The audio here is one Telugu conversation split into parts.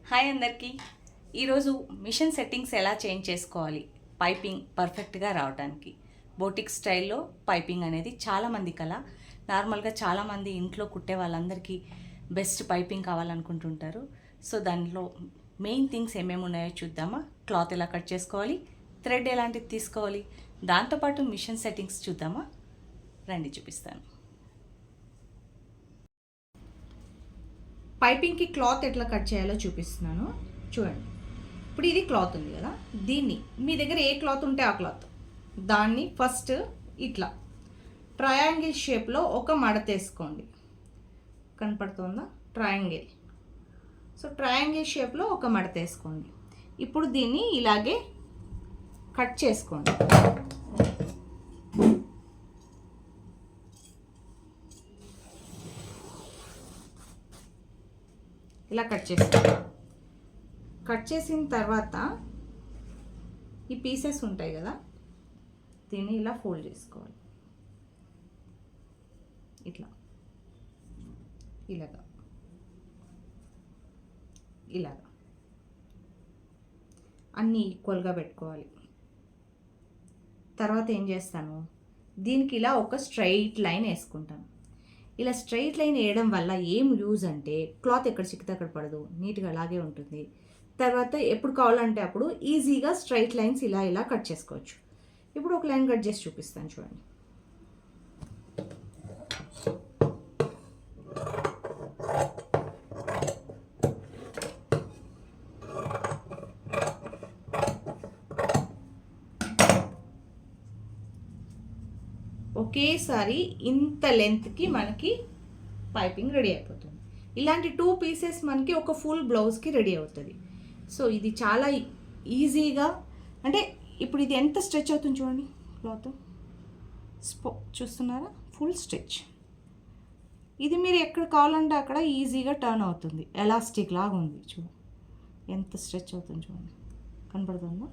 హాయ్ అందరికీ. ఈరోజు మిషన్ సెట్టింగ్స్ ఎలా చేంజ్ చేసుకోవాలి పైపింగ్ పర్ఫెక్ట్గా రావడానికి. బోటిక్ స్టైల్లో పైపింగ్ అనేది చాలామంది కల. నార్మల్గా చాలామంది ఇంట్లో కుట్టే వాళ్ళందరికీ బెస్ట్ పైపింగ్ కావాలనుకుంటుంటారు. సో దానిలో మెయిన్ థింగ్స్ ఏమేమి ఉన్నాయో చూద్దామా. క్లాత్ ఎలా కట్ చేసుకోవాలి, థ్రెడ్ ఎలాంటిది తీసుకోవాలి, దాంతోపాటు మిషన్ సెట్టింగ్స్ చూద్దామా. రండి చూపిస్తాను. పైపింగ్కి క్లాత్ ఎట్లా కట్ చేయాలో చూపిస్తున్నాను చూడండి. ఇప్పుడు ఇది క్లాత్ ఉంది కదా, దీన్ని మీ దగ్గర ఏ క్లాత్ ఉంటే ఆ క్లాత్ దాన్ని ఫస్ట్ ఇట్లా ట్రయాంగిల్ షేప్లో ఒక మడతేసుకోండి. కనపడుతుందా ట్రయాంగిల్? సో ట్రయాంగిల్ షేప్లో ఒక మడతేసుకోండి. ఇప్పుడు దీన్ని ఇలాగే కట్ చేసుకోండి. ఇలా కట్ చేసుకోండి. కట్ చేసిన తర్వాత ఈ పీసెస్ ఉంటాయి కదా, దీన్ని ఇలా ఫోల్డ్ చేసుకోవాలి. ఇలాగా అన్నీ ఈక్వల్గా పెట్టుకోవాలి. తర్వాత ఏం చేస్తాను, దీనికి ఇలా ఒక స్ట్రైట్ లైన్ వేసుకుంటాను. ఇలా స్ట్రైట్ లైన్ వేయడం వల్ల ఏం యూజ్ అంటే క్లాత్ ఎక్కడ చిక్కితే అక్కడ పడదు, నీట్గా అలాగే ఉంటుంది. తర్వాత ఎప్పుడు కావాలంటే అప్పుడు ఈజీగా స్ట్రైట్ లైన్స్ ఇలా కట్ చేసుకోవచ్చు. ఇప్పుడు ఒక లైన్ కట్ చేసి చూపిస్తాను చూడండి. ఒకేసారి ఇంత లెంత్కి మనకి పైపింగ్ రెడీ అయిపోతుంది. ఇలాంటి 2 పీసెస్ మనకి ఒక ఫుల్ బ్లౌజ్కి రెడీ అవుతుంది. సో ఇది చాలా ఈజీగా, అంటే ఇప్పుడు ఇది ఎంత స్ట్రెచ్ అవుతుంది చూడండి. క్లాత్ చూస్తున్నారా, ఫుల్ స్ట్రెచ్. ఇది మీరు ఎక్కడ కావాలంటే అక్కడ ఈజీగా టర్న్ అవుతుంది. ఎలాస్టిక్ లాగా ఉంది చూడండి, ఎంత స్ట్రెచ్ అవుతుంది చూడండి. కనపడుతుందా?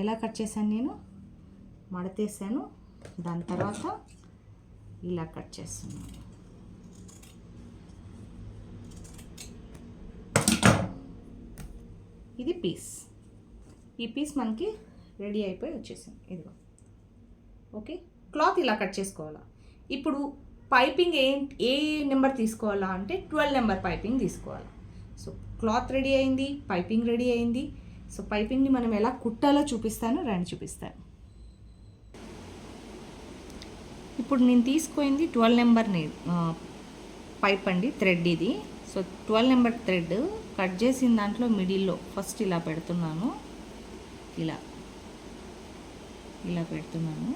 ఎలా కట్ చేశాను నేను, మడతేసాను, దాని తర్వాత ఇలా కట్ చేస్తున్నాను. ఇది పీస్. ఈ పీస్ మనకి రెడీ అయిపోయి వచ్చేసింది. ఇదిగో ఓకే. క్లాత్ ఇలా కట్ చేసుకోవాలా. ఇప్పుడు పైపింగ్ ఏ నెంబర్ తీసుకోవాలా అంటే 12 నెంబర్ పైపింగ్ తీసుకోవాలి. సో క్లాత్ రెడీ అయింది, పైపింగ్ రెడీ అయింది. సో పైపింగ్ని మనం ఎలా కుట్టాలో చూపిస్తాను, చూపిస్తాను. ఇప్పుడు నేను తీసుకుంది 12 నెంబర్ పైప్ అండి, థ్రెడ్ ఇది. సో 12 నెంబర్ థ్రెడ్ కట్ చేసిన దాంట్లో మిడిల్లో ఫస్ట్ ఇలా పెడుతున్నాను. ఇలా పెడుతున్నాను.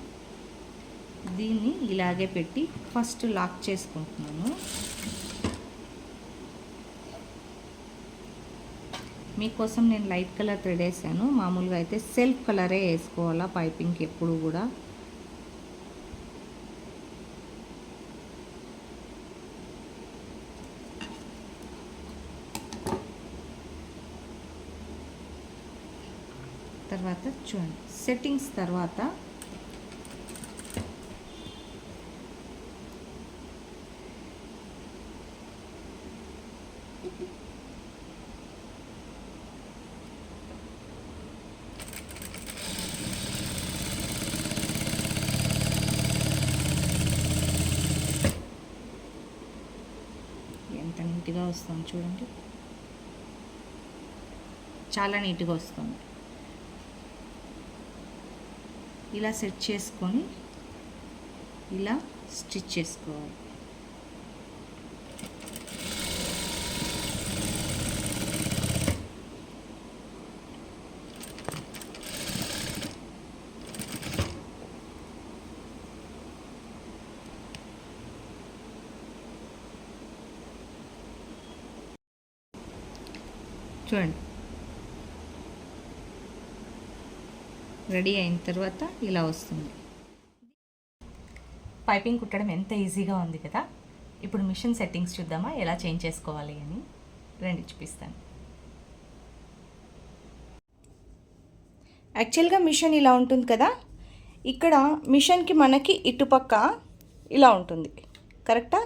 దీన్ని ఇలాగే పెట్టి ఫస్ట్ లాక్ చేసుకుంటున్నాను. మీకోసం నేను లైట్ కలర్ థ్రెడ్ వేసాను. మామూలుగా అయితే సెల్ఫ్ కలరే వేసుకోవాలా పైపింగ్కి ఎప్పుడు కూడా. తర్వాత చూడండి, సెట్టింగ్స్ తర్వాత ఎంత నీట్గా వస్తుంది చూడండి, చాలా నీట్గా వస్తుంది. ఇలా సెట్ చేసుకొని ఇలా స్టిచ్ చేసుకోవాలి. చూడండి, రెడీ అయిన తర్వాత ఇలా వస్తుంది. పైపింగ్ కుట్టడం ఎంత ఈజీగా ఉంది కదా. ఇప్పుడు మిషన్ సెట్టింగ్స్ చూద్దామా, ఎలా చేంజ్ చేసుకోవాలి అని. రండి చూపిస్తాను. యాక్చువల్గా మిషన్ ఇలా ఉంటుంది కదా, ఇక్కడ మిషన్కి మనకి ఇటుపక్క ఇలా ఉంటుంది కరెక్టా.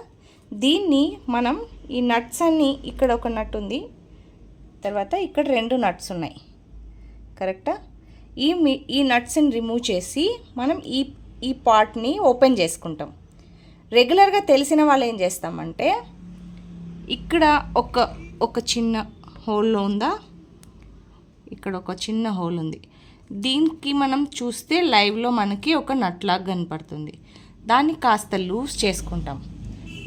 దీన్ని మనం ఈ నట్స్ అన్నీ, ఇక్కడ ఒక నట్ ఉంది, తర్వాత ఇక్కడ 2 నట్స్ ఉన్నాయి, కరెక్టా? ఈ నట్స్ని రిమూవ్ చేసి మనం ఈ పార్ట్ని ఓపెన్ చేసుకుంటాం. రెగ్యులర్గా తెలిసిన వాళ్ళు ఏం చేస్తామంటే ఇక్కడ ఒక చిన్న హోల్లో ఉందా, ఇక్కడ ఒక చిన్న హోల్ ఉంది. దీనికి మనం చూస్తే లైవ్లో మనకి ఒక నట్ లాగా కనపడుతుంది. దాన్ని కాస్త లూజ్ చేసుకుంటాం.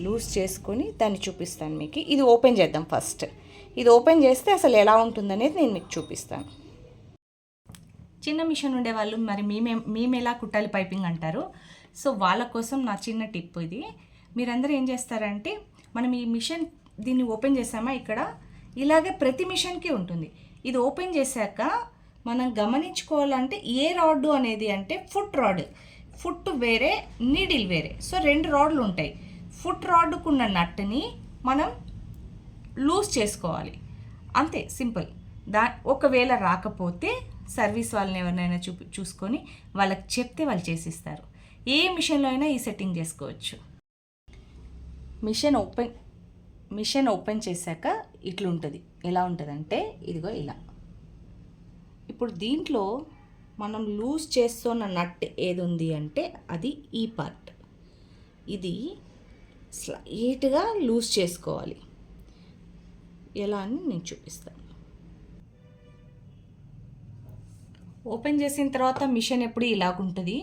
లూజ్ చేసుకొని దాన్ని చూపిస్తాను మీకు. ఇది ఓపెన్ చేద్దాం ఫస్ట్. ఇది ఓపెన్ చేస్తే అసలు ఎలా ఉంటుందనేది నేను మీకు చూపిస్తాను. చిన్న మిషన్ ఉండేవాళ్ళు మరి మేము ఎలా కుట్టాలి పైపింగ్ అంటారు. సో వాళ్ళ కోసం నా చిన్న టిప్ ఇది. మీరందరూ ఏం చేస్తారంటే, మనం ఈ మిషన్ దీన్ని ఓపెన్ చేసామా, ఇక్కడ ఇలాగే ప్రతి మిషన్కి ఉంటుంది. ఇది ఓపెన్ చేశాక మనం గమనించుకోవాలంటే ఏ రాడ్ అనేది అంటే ఫుట్ రాడ్. ఫుట్ వేరే, నీడిల్ వేరే. సో 2 రాడ్లు ఉంటాయి. ఫుట్ రాడ్కున్న నట్ని మనం లూజ్ చేసుకోవాలి, అంతే, సింపుల్. ఒకవేళ రాకపోతే సర్వీస్ వాళ్ళని ఎవరినైనా చూసుకొని వాళ్ళకి చెప్తే వాళ్ళు చేసిస్తారు. ఏ మిషన్లో అయినా ఈ సెట్టింగ్ చేసుకోవచ్చు. మిషన్ ఓపెన్ చేశాక ఇట్లుంటుంది. ఎలా ఉంటుందంటే ఇదిగో ఇలా. ఇప్పుడు దీంట్లో మనం లూజ్ చేస్తున్న నట్ ఏది ఉంది అంటే అది ఈ పార్ట్. ఇది స్లైట్గా లూజ్ చేసుకోవాలి. ఎలా అని నేను చూపిస్తాను. ఓపెన్ చేసిన తర్వాత మిషన్ ఎప్పుడు ఇలాగుంటుంది.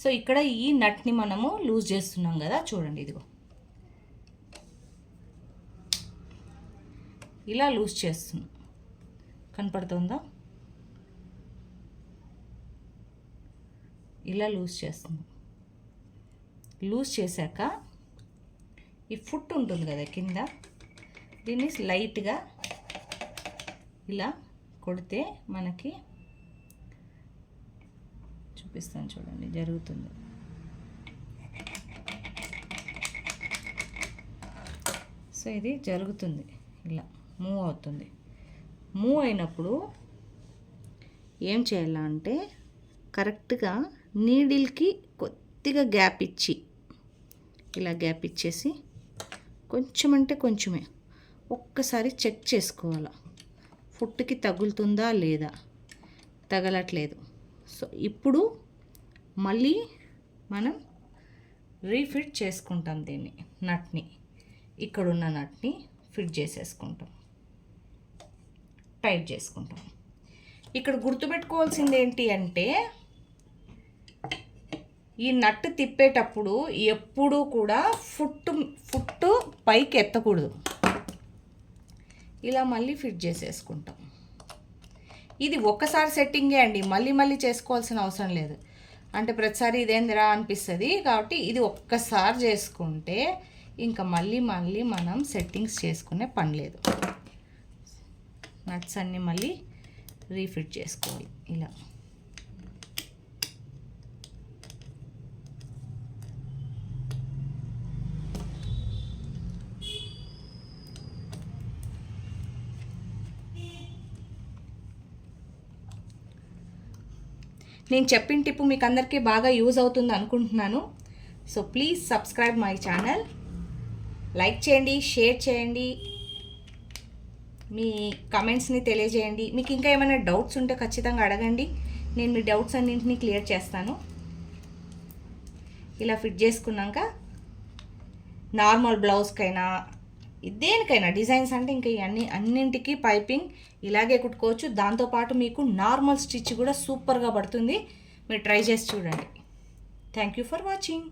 సో ఇక్కడ ఈ నట్ని మనము లూజ్ చేస్తున్నాం కదా, చూడండి ఇదిగో ఇలా లూజ్ చేస్తున్నాం, కనపడుతుందా? ఇలా లూజ్ చేస్తున్నాం. లూజ్ చేశాక ఈ ఫుట్ ఉంటుంది కదా కింద, దీన్ని లైట్గా ఇలా కొడితే మనకి చూపిస్తాను, చూడండి జరుగుతుంది. సో ఇది జరుగుతుంది, ఇలా మూవ్ అవుతుంది. మూవ్ అయినప్పుడు ఏం చేయాలంటే కరెక్ట్గా నీడిల్కి కొద్దిగా గ్యాప్ ఇచ్చి, ఇలా గ్యాప్ ఇచ్చేసి కొంచెం అంటే కొంచెమే ఒక్కసారి చెక్ చేసుకోవాలి. ఫుట్కి తగులుతుందా లేదా, తగలట్లేదు. సో ఇప్పుడు మళ్ళీ మనం రీఫిట్ చేసుకుంటాం దీన్ని, నట్ని, ఇక్కడున్న నట్ని ఫిట్ చేసేసుకుంటాం, టైట్ చేసుకుంటాం. ఇక్కడ గుర్తుపెట్టుకోవాల్సింది ఏంటి అంటే ఈ నట్ తిప్పేటప్పుడు ఎప్పుడూ కూడా ఫుట్ పైకి ఎత్తకూడదు. ఇలా మళ్ళీ ఫిట్ చేసేసుకుంటాం. ఇది ఒక్కసారి సెట్టింగే అండి, మళ్ళీ చేసుకోవాల్సిన అవసరం లేదు. అంటే ప్రతిసారి ఇదేందిరా అనిపిస్తుంది. కాబట్టి ఇది ఒక్కసారి చేసుకుంటే ఇంకా మళ్ళీ మనం సెట్టింగ్స్ చేసుకునే పని లేదు. నట్స్ అన్నీ మళ్ళీ రీఫిట్ చేసుకోవాలి ఇలా. నేను చెప్పిన టిప్పు మీకు అందరికీ బాగా యూజ్ అవుతుంది అనుకుంటున్నాను. So please subscribe my channel, like చేయండి, షేర్ చేయండి, మీ కమెంట్స్ని తెలియజేయండి. మీకు ఇంకా ఏమైనా డౌట్స్ ఉంటే ఖచ్చితంగా అడగండి, నేను మీ డౌట్స్ అన్నింటినీ క్లియర్ చేస్తాను. ఇలా ఫిట్ చేసుకున్నాక నార్మల్ బ్లౌజ్కైనా దేనికైనా డిజైన్స్ అంటే ఇంకా అన్నింటికి పైపింగ్ ఇలాగే కుట్టుకోవచ్చు. దాంతోపాటు మీకు నార్మల్ స్టిచ్ కూడా సూపర్గా పడుతుంది. మీరు ట్రై చేసి చూడండి. Thank you for watching.